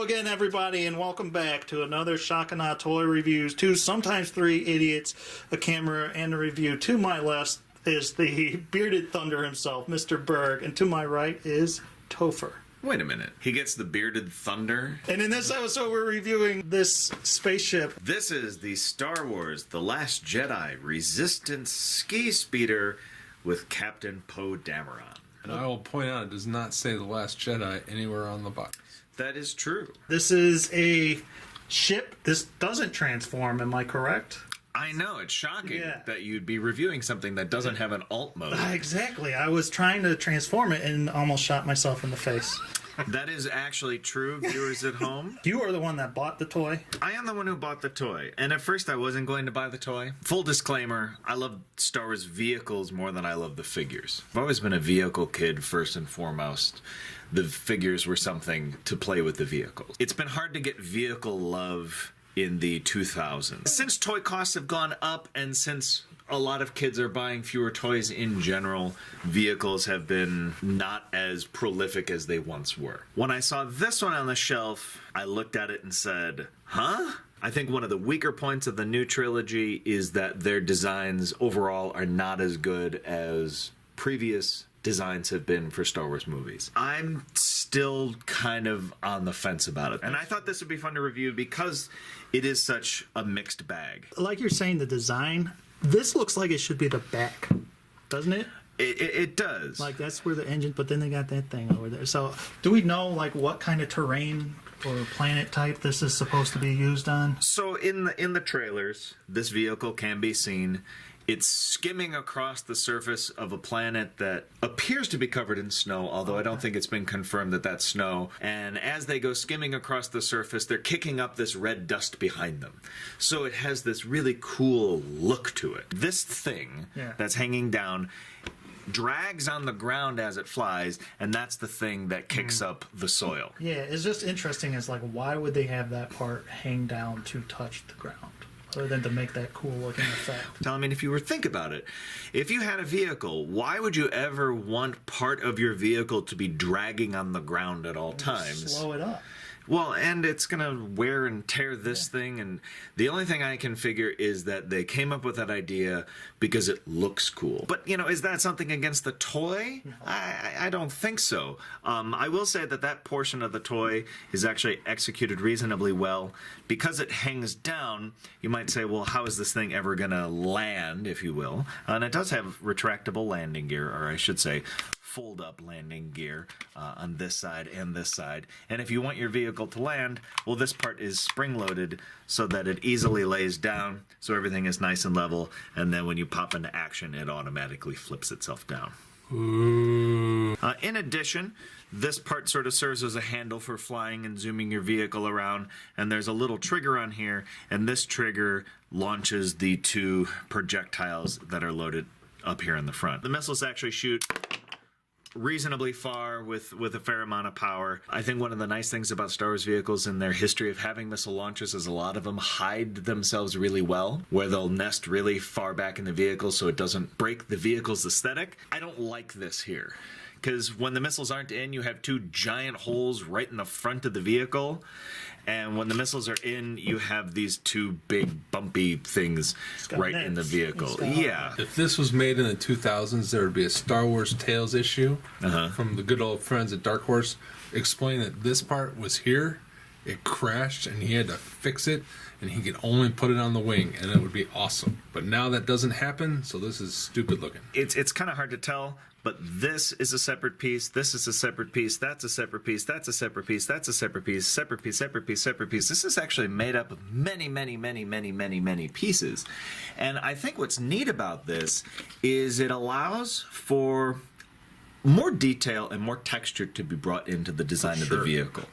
again, everybody, and welcome back to another Shock and Awe Toy Reviews. 2, sometimes 3 idiots, a camera, and a review. To my left is the bearded thunder himself, Mr. Berg, and to my right is Topher. Wait a minute. He gets the bearded thunder? And in this episode, we're reviewing this spaceship. This is the Star Wars The Last Jedi Resistance Ski Speeder with Captain Poe Dameron. And I will point out, it does not say The Last Jedi anywhere on the box. That is true. This is a ship. This doesn't transform, am I correct? I know, it's shocking that you'd be reviewing something that doesn't have an alt mode. Exactly. I was trying to transform it and almost shot myself in the face. That is actually true, viewers at home. You are the one that bought the toy. I am the one who bought the toy. And at first I wasn't going to buy the toy. Full disclaimer, I love Star Wars vehicles more than I love the figures. I've always been a vehicle kid first and foremost. The figures were something to play with the vehicles. It's been hard to get vehicle love in the 2000s. Since toy costs have gone up and since a lot of kids are buying fewer toys in general, vehicles have been not as prolific as they once were. When I saw this one on the shelf, I looked at it and said, huh? I think one of the weaker points of the new trilogy is that their designs overall are not as good as previous designs have been for Star Wars movies. I'm still kind of on the fence about it. And I thought this would be fun to review because it is such a mixed bag. Like you're saying, the design, this looks like it should be the back, doesn't it? It does. Like that's where the engine, but then they got that thing over there. So do we know like what kind of terrain or planet type this is supposed to be used on? So in the trailers, this vehicle can be seen. It's skimming across the surface of a planet that appears to be covered in snow, although I don't think it's been confirmed that that's snow. And as they go skimming across the surface, they're kicking up this red dust behind them. So it has this really cool look to it. This thing that's hanging down drags on the ground as it flies, and that's the thing that kicks up the soil. Yeah, it's just interesting. It's like, why would they have that part hang down to touch the ground? Other than to make that cool looking effect. I mean, if you were to think about it, if you had a vehicle, why would you ever want part of your vehicle to be dragging on the ground at all times? Slow it up. Well, and it's going to wear and tear this thing, and the only thing I can figure is that they came up with that idea because it looks cool. But, you know, is that something against the toy? No. I don't think so. I will say that that portion of the toy is actually executed reasonably well. Because it hangs down, you might say, well, how is this thing ever going to land, if you will? And it does have retractable landing gear, or I should say, fold-up landing gear on this side and this side. And if you want your vehicle to land, well, this part is spring-loaded so that it easily lays down, so everything is nice and level, and then when you pop into action, it automatically flips itself down. In addition, this part sort of serves as a handle for flying and zooming your vehicle around, and there's a little trigger on here, and this trigger launches the 2 projectiles that are loaded up here in the front. The missiles actually shoot reasonably far with a fair amount of power. I think one of the nice things about Star Wars vehicles and their history of having missile launchers is a lot of them hide themselves really well, where they'll nest really far back in the vehicle so it doesn't break the vehicle's aesthetic. I don't like this here, because when the missiles aren't in, you have 2 giant holes right in the front of the vehicle, and when the missiles are in, you have these 2 big bumpy things right in the vehicle. Yeah. If this was made in the 2000s, there would be a Star Wars Tales issue from the good old friends at Dark Horse explaining that this part was here, it crashed, and he had to fix it, and he could only put it on the wing, and it would be awesome. But now that doesn't happen, so this is stupid looking. It's kind of hard to tell, but this is a separate piece, this is a separate piece, that's a separate piece, that's a separate piece, that's a separate piece, separate piece, separate piece, separate piece. This is actually made up of many, many, many, many, many, many pieces. And I think what's neat about this is it allows for more detail and more texture to be brought into the design of the vehicle.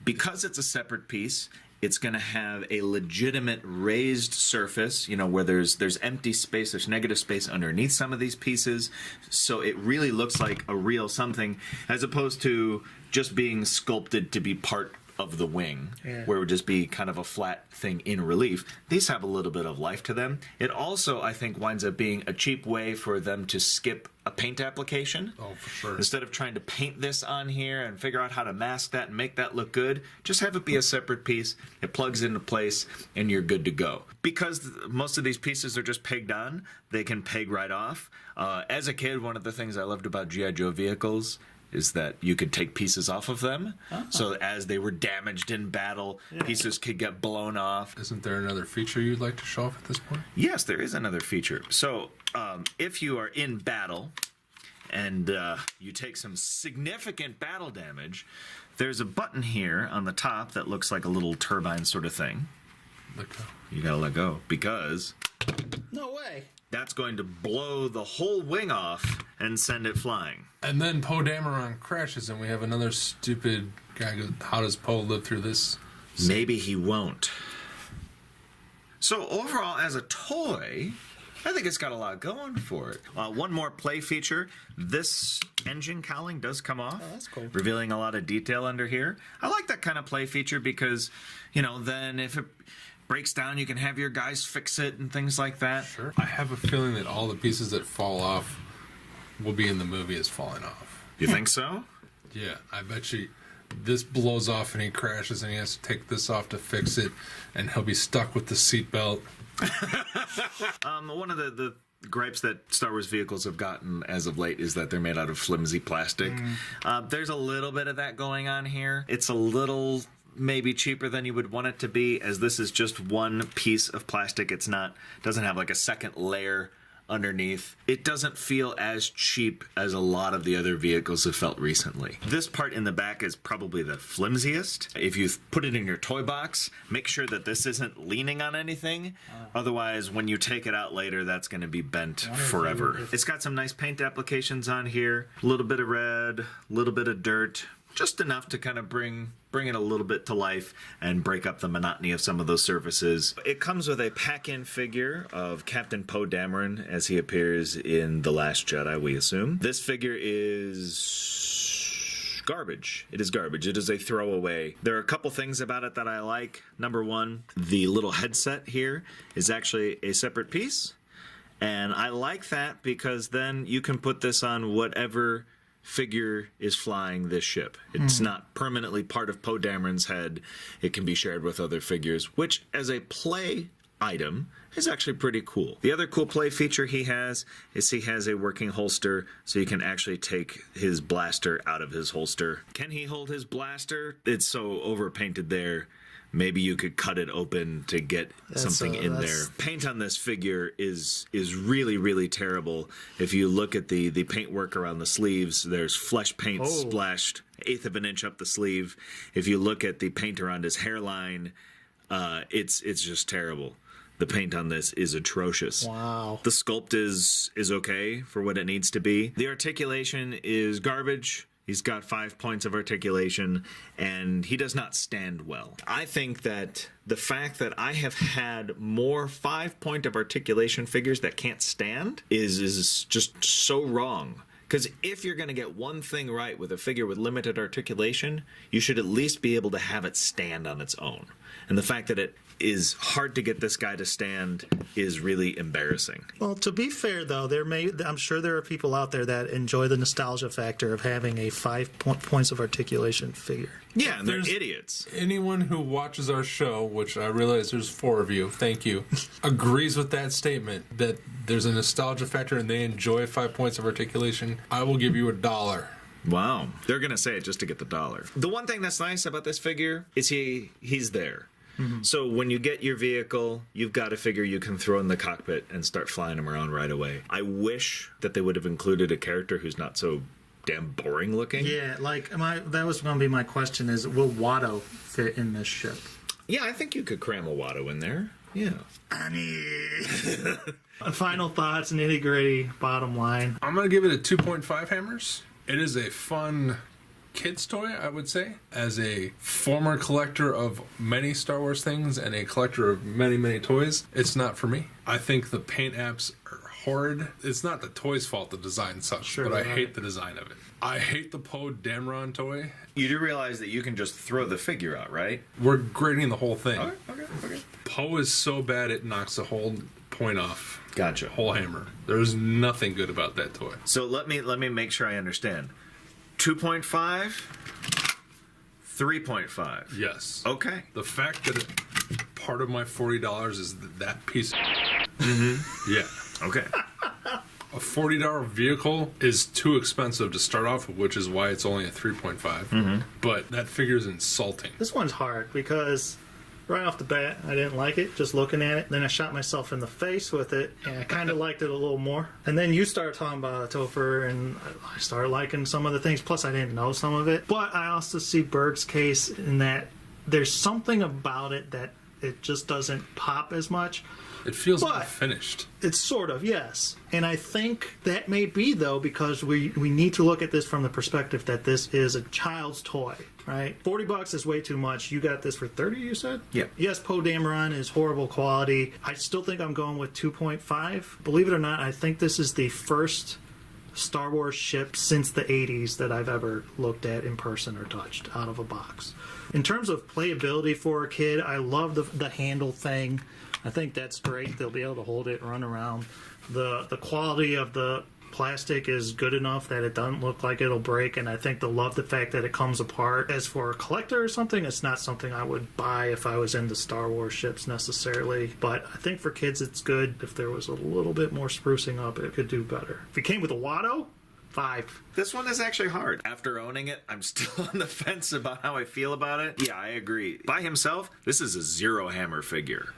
Because it's a separate piece, it's going to have a legitimate raised surface, you know, where there's empty space, there's negative space underneath some of these pieces, so it really looks like a real something, as opposed to just being sculpted to be part of the wing, Yeah. where it would just be kind of a flat thing in relief. These have a little bit of life to them. It also, I think, winds up being a cheap way for them to skip a paint application. Oh, for sure. Instead of trying to paint this on here and figure out how to mask that and make that look good, just have it be a separate piece. It plugs into place and you're good to go. Because most of these pieces are just pegged on, they can peg right off. As a kid, one of the things I loved about G.I. Joe vehicles is that you could take pieces off of them. So as they were damaged in battle, pieces could get blown off. Isn't there another feature you'd like to show off at this point? Yes, there is another feature. So if you are in battle and you take some significant battle damage, there's a button here on the top that looks like a little turbine sort of thing. Let go. You gotta let go because No way. that's going to blow the whole wing off and send it flying. And then Poe Dameron crashes, and we have another stupid guy goes, how does Poe live through this? Maybe he won't. So overall, as a toy, I think it's got a lot going for it. One more play feature. This engine cowling does come off. Oh, that's cool. Revealing a lot of detail under here. I like that kind of play feature because, then if it breaks down, you can have your guys fix it and things like that. Sure. I have a feeling that all the pieces that fall off will be in the movie as falling off. You think so? Yeah, I bet you this blows off and he crashes and he has to take this off to fix it, and he'll be stuck with the seatbelt. One of the gripes that Star Wars vehicles have gotten as of late is that they're made out of flimsy plastic. There's a little bit of that going on here. It's a little maybe cheaper than you would want it to be, as this is just one piece of plastic. Doesn't have like a second layer underneath. It doesn't feel as cheap as a lot of the other vehicles have felt recently. This part in the back is probably the flimsiest. If you put it in your toy box, make sure that this isn't leaning on anything. Otherwise, when you take it out later, that's going to be bent forever. It's got some nice paint applications on here. A little bit of red, a little bit of dirt. Just enough to kind of bring it a little bit to life and break up the monotony of some of those surfaces. It comes with a pack-in figure of Captain Poe Dameron as he appears in The Last Jedi, we assume. This figure is garbage. It is garbage. It is a throwaway. There are a couple things about it that I like. Number one, the little headset here is actually a separate piece. And I like that because then you can put this on whatever figure is flying this ship. It's not permanently part of Poe Dameron's head. It can be shared with other figures, which as a play item is actually pretty cool. The other cool play feature he has is he has a working holster, so you can actually take his blaster out of his holster. Can he hold his blaster? It's so overpainted there. Maybe you could cut it open to get something in there. Paint on this figure is really, really terrible. If you look at the paintwork around the sleeves, there's flesh paint splashed 1/8 of an inch up the sleeve. If you look at the paint around his hairline, it's just terrible. The paint on this is atrocious. Wow. The sculpt is okay for what it needs to be. The articulation is garbage. He's got 5 points of articulation, and he does not stand well. I think that the fact that I have had more 5-point of articulation figures that can't stand is just so wrong. Because if you're going to get one thing right with a figure with limited articulation, you should at least be able to have it stand on its own. And the fact that it is hard to get this guy to stand is really embarrassing. Well, to be fair, though, I'm sure there are people out there that enjoy the nostalgia factor of having a 5 points of articulation figure. Yeah, and they're idiots. Anyone who watches our show, which I realize there's 4 of you, thank you, agrees with that statement that there's a nostalgia factor and they enjoy 5 points of articulation, I will give you $1. Wow. They're going to say it just to get the $1. The one thing that's nice about this figure is he's there. So when you get your vehicle, you've got a figure you can throw in the cockpit and start flying him around right away. I wish that they would have included a character who's not so damn boring looking. Yeah, that was going to be my question is, will Watto fit in this ship? Yeah, I think you could cram a Watto in there. Yeah. Final thoughts, nitty gritty, bottom line. I'm going to give it a 2.5 hammers. It is a fun kid's toy, I would say. As a former collector of many Star Wars things and a collector of many, many toys, it's not for me. I think the paint apps are horrid. It's not the toy's fault the design sucks, Sure, but I right. hate the design of it. I hate the Poe Dameron toy. You do realize that you can just throw the figure out, right? We're grading the whole thing. Okay. Poe is so bad it knocks the whole point off. Gotcha. Whole hammer. There's nothing good about that toy. So let me make sure I understand. 2.5, 3.5. Yes. Okay. The fact that part of my $40 is that piece. Yeah. Okay. A $40 vehicle is too expensive to start off with, which is why it's only a 3.5. But that figure is insulting. This one's hard because right off the bat, I didn't like it, just looking at it. Then I shot myself in the face with it, and I kind of liked it a little more. And then you started talking about Topher, and I started liking some of the things. Plus, I didn't know some of it. But I also see Berg's case in that there's something about it that it just doesn't pop as much. It feels But- finished. It's sort of, yes. And I think that may be, though, because we need to look at this from the perspective that this is a child's toy, right? $40 is way too much. You got this for 30, you said? Yeah. Yes, Poe Dameron is horrible quality. I still think I'm going with 2.5. Believe it or not, I think this is the first Star Wars ship since the 80s that I've ever looked at in person or touched out of a box. In terms of playability for a kid, I love the handle thing. I think that's great. They'll be able to hold it, run around. The quality of the plastic is good enough that it doesn't look like it'll break, and I think they'll love the fact that it comes apart. As for a collector or something, it's not something I would buy if I was into Star Wars ships necessarily. But I think for kids it's good. If there was a little bit more sprucing up, it could do better. If it came with a Watto, 5. This one is actually hard. After owning it, I'm still on the fence about how I feel about it. Yeah, I agree. By himself, this is a zero hammer figure.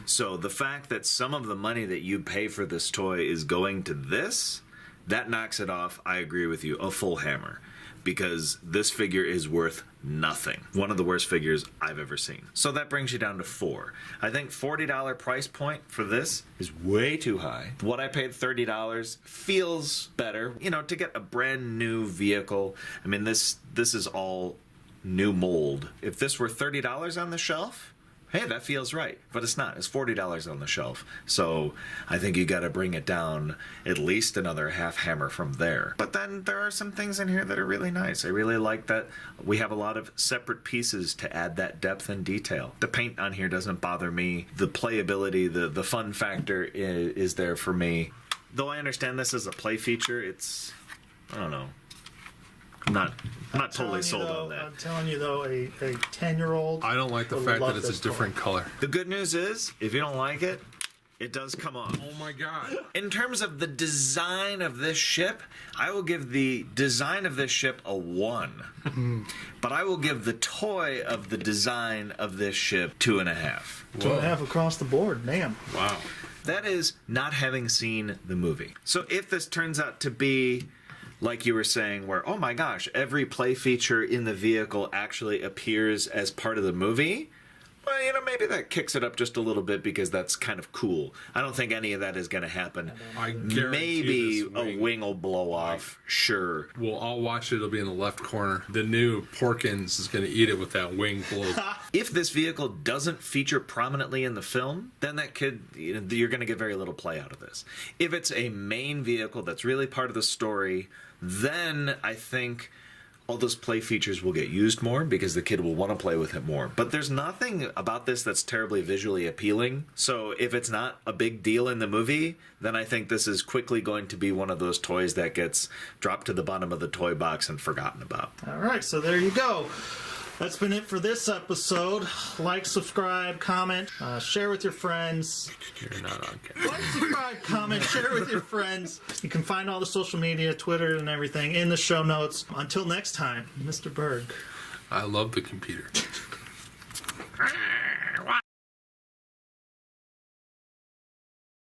So the fact that some of the money that you pay for this toy is going to this, that knocks it off, I agree with you, a full hammer. Because this figure is worth nothing. One of the worst figures I've ever seen. So that brings you down to 4. I think $40 price point for this is way too high. What I paid $30 feels better. You know, to get a brand new vehicle, I mean, this is all new mold. If this were $30 on the shelf, hey, that feels right. But it's not. It's $40 on the shelf. So I think you got to bring it down at least another half hammer from there. But then there are some things in here that are really nice. I really like that we have a lot of separate pieces to add that depth and detail. The paint on here doesn't bother me. The playability, the fun factor is there for me. Though I understand this as a play feature, it's, I don't know. I'm not totally sold on that. I'm telling you, though, a 10-year-old... I don't like the would fact love that it's this a different toy. color. The good news is, if you don't like it, it does come off. Oh my god. In terms of the design of this ship, I will give the design of this ship a 1. But I will give the toy of the design of this ship 2.5. 2.5 across the board, damn. Wow. That is not having seen the movie. So if this turns out to be, like you were saying, where, oh my gosh, every play feature in the vehicle actually appears as part of the movie, well, you know, maybe that kicks it up just a little bit because that's kind of cool. I don't think any of that is going to happen. I guarantee Maybe this a wing will blow off, sure. We'll all watch it. It'll be in the left corner. The new Porkins is going to eat it with that wing blow. If this vehicle doesn't feature prominently in the film, then that kid, you know, you're going to get very little play out of this. If it's a main vehicle that's really part of the story, then I think all those play features will get used more because the kid will want to play with it more. But there's nothing about this that's terribly visually appealing. So if it's not a big deal in the movie, then I think this is quickly going to be one of those toys that gets dropped to the bottom of the toy box and forgotten about. All right, so there you go. That's been it for this episode. Like, subscribe, comment, share with your friends. You're not on camera. Like, subscribe, comment, share with your friends. You can find all the social media, Twitter, and everything in the show notes. Until next time, Mr. Berg. I love the computer.